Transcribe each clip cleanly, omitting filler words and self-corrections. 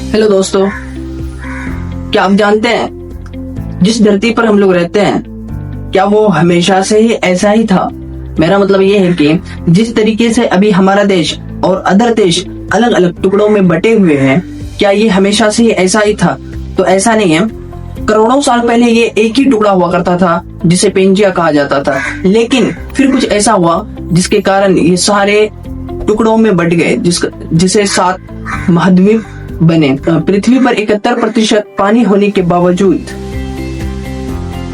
Hello दोस्तों, क्या आप जानते हैं जिस धरती पर हम लोग रहते हैं क्या वो हमेशा से ही ऐसा ही था। मेरा मतलब ये है कि जिस तरीके से अभी हमारा देश और अदर देश अलग अलग टुकड़ों में बटे हुए हैं, क्या ये हमेशा से ही ऐसा ही था? तो ऐसा नहीं है। करोड़ों साल पहले ये एक ही टुकड़ा हुआ करता था जिसे पेंजिया कहा जाता था, लेकिन फिर कुछ ऐसा हुआ जिसके कारण ये सारे टुकड़ों में बट गए, जिसे 7 महाद्वीप बने। पृथ्वी पर 71% पानी होने के बावजूद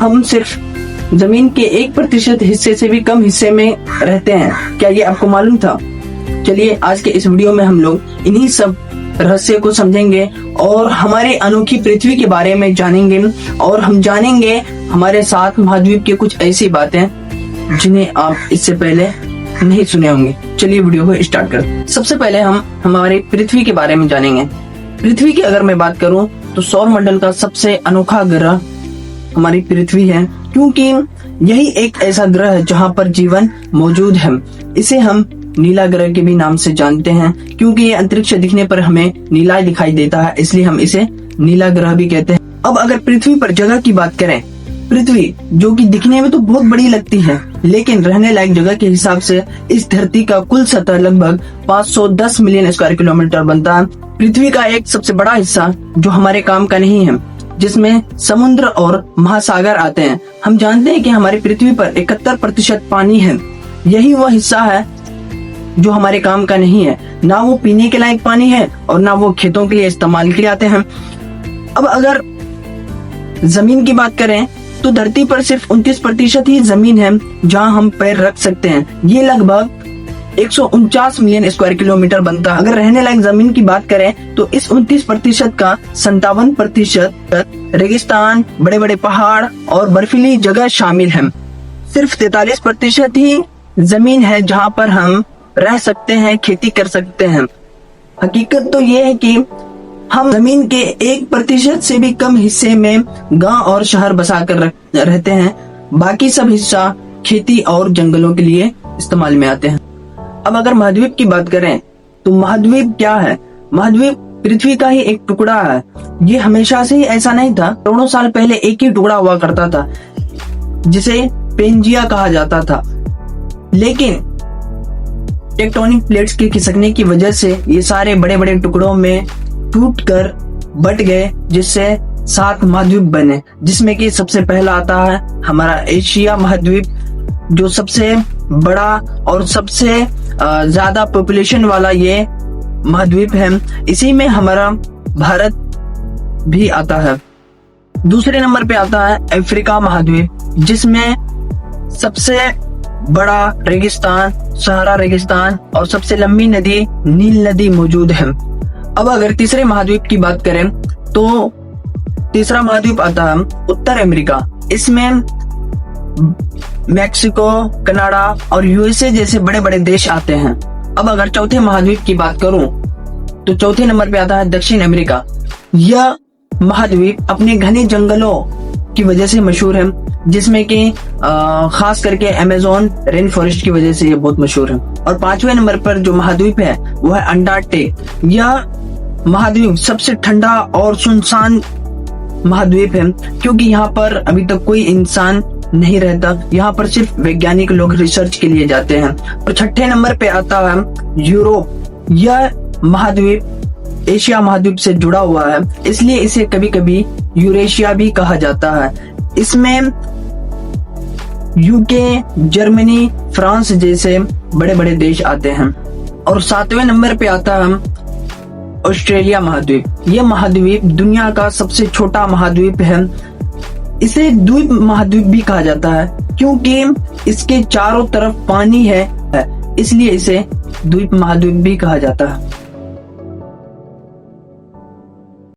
हम सिर्फ जमीन के 1% हिस्से से भी कम हिस्से में रहते हैं। क्या ये आपको मालूम था? चलिए आज के इस वीडियो में हम लोग इन्हीं सब रहस्य को समझेंगे और हमारे अनोखी पृथ्वी के बारे में जानेंगे, और हम जानेंगे हमारे 7 महाद्वीप की कुछ ऐसी बातें जिन्हें आप इससे पहले नहीं सुने होंगे। चलिए वीडियो को स्टार्ट करते हैं। सबसे पहले हम हमारी पृथ्वी के बारे में जानेंगे। पृथ्वी की अगर मैं बात करूं तो सौर मंडल का सबसे अनोखा ग्रह हमारी पृथ्वी है, क्योंकि यही एक ऐसा ग्रह है जहां पर जीवन मौजूद है। इसे हम नीला ग्रह के भी नाम से जानते हैं, क्योंकि ये अंतरिक्ष दिखने पर हमें नीला दिखाई देता है, इसलिए हम इसे नीला ग्रह भी कहते हैं। अब अगर पृथ्वी पर जगह की बात करें, पृथ्वी जो कि दिखने में तो बहुत बड़ी लगती है, लेकिन रहने लायक जगह के हिसाब से इस धरती का कुल सतह लगभग 510 मिलियन स्क्वायर किलोमीटर बनता है। पृथ्वी का एक सबसे बड़ा हिस्सा जो हमारे काम का नहीं है, जिसमें समुद्र और महासागर आते हैं। हम जानते हैं कि हमारी पृथ्वी पर 71% पानी है। यही वह हिस्सा है जो हमारे काम का नहीं है। ना वो पीने के लायक पानी है और ना वो खेतों के लिए इस्तेमाल के लिए आते हैं। अब अगर जमीन की बात करें तो धरती पर सिर्फ 29% ही जमीन है जहां हम पैर रख सकते हैं। ये लगभग 149 मिलियन स्क्वायर किलोमीटर बनता है। अगर रहने लायक जमीन की बात करें तो इस 29% का 57% रेगिस्तान, बड़े बड़े पहाड़ और बर्फीली जगह शामिल है। सिर्फ 43% ही जमीन है जहां पर हम रह सकते हैं, खेती कर सकते हैं। हकीकत तो ये है कि हम जमीन के 1% से भी कम हिस्से में गांव और शहर बसा कर रहते हैं। बाकी सब हिस्सा खेती और जंगलों के लिए इस्तेमाल में आते हैं। अब अगर महाद्वीप की बात करें तो महाद्वीप क्या है? महाद्वीप पृथ्वी का ही एक टुकड़ा है। ये हमेशा से ही ऐसा नहीं था। करोड़ों साल पहले एक ही टुकड़ा हुआ करता था जिसे पेंजिया कहा जाता था, लेकिन टेक्टोनिक प्लेट्स के खिसकने की वजह से ये सारे बड़े बड़े टुकड़ों में टूटकर बट गए, जिससे 7 महाद्वीप बने, जिसमें कि सबसे पहला आता है हमारा एशिया महाद्वीप, जो सबसे बड़ा और सबसे ज्यादा पॉपुलेशन वाला ये महाद्वीप है। इसी में हमारा भारत भी आता है। दूसरे नंबर पे आता है अफ्रीका महाद्वीप, जिसमें सबसे बड़ा रेगिस्तान, सहारा रेगिस्तान और सबसे लंबी नदी नील नदी मौजूद है। अब अगर तीसरे महाद्वीप की बात करें तो तीसरा महाद्वीप आता है उत्तर अमेरिका। इसमें मैक्सिको, कनाडा और यूएसए जैसे बड़े बड़े देश आते हैं। अब अगर चौथे महाद्वीप की बात करूं तो चौथे नंबर पे आता है दक्षिण अमेरिका। यह महाद्वीप अपने घने जंगलों की वजह से मशहूर है, जिसमें कि खास करके अमेज़न रेन फॉरेस्ट की वजह से ये बहुत मशहूर है। और 5वें नंबर पर जो महाद्वीप है वो है अंटार्कटिका। यह महाद्वीप सबसे ठंडा और सुनसान महाद्वीप है, क्योंकि यहाँ पर अभी तक कोई इंसान नहीं रहता। यहाँ पर सिर्फ वैज्ञानिक लोग रिसर्च के लिए जाते हैं। और 6ठे नंबर पे आता है यूरोप। यह महाद्वीप एशिया महाद्वीप से जुड़ा हुआ है, इसलिए इसे कभी कभी यूरेशिया भी कहा जाता है। इसमें यूके, जर्मनी, फ्रांस जैसे बड़े बड़े देश आते हैं। और 7वें नंबर पे आता है ऑस्ट्रेलिया महाद्वीप। यह महाद्वीप दुनिया का सबसे छोटा महाद्वीप है। इसे द्वीप महाद्वीप भी कहा जाता है, क्योंकि इसके चारों तरफ पानी है, इसलिए इसे द्वीप महाद्वीप भी कहा जाता है।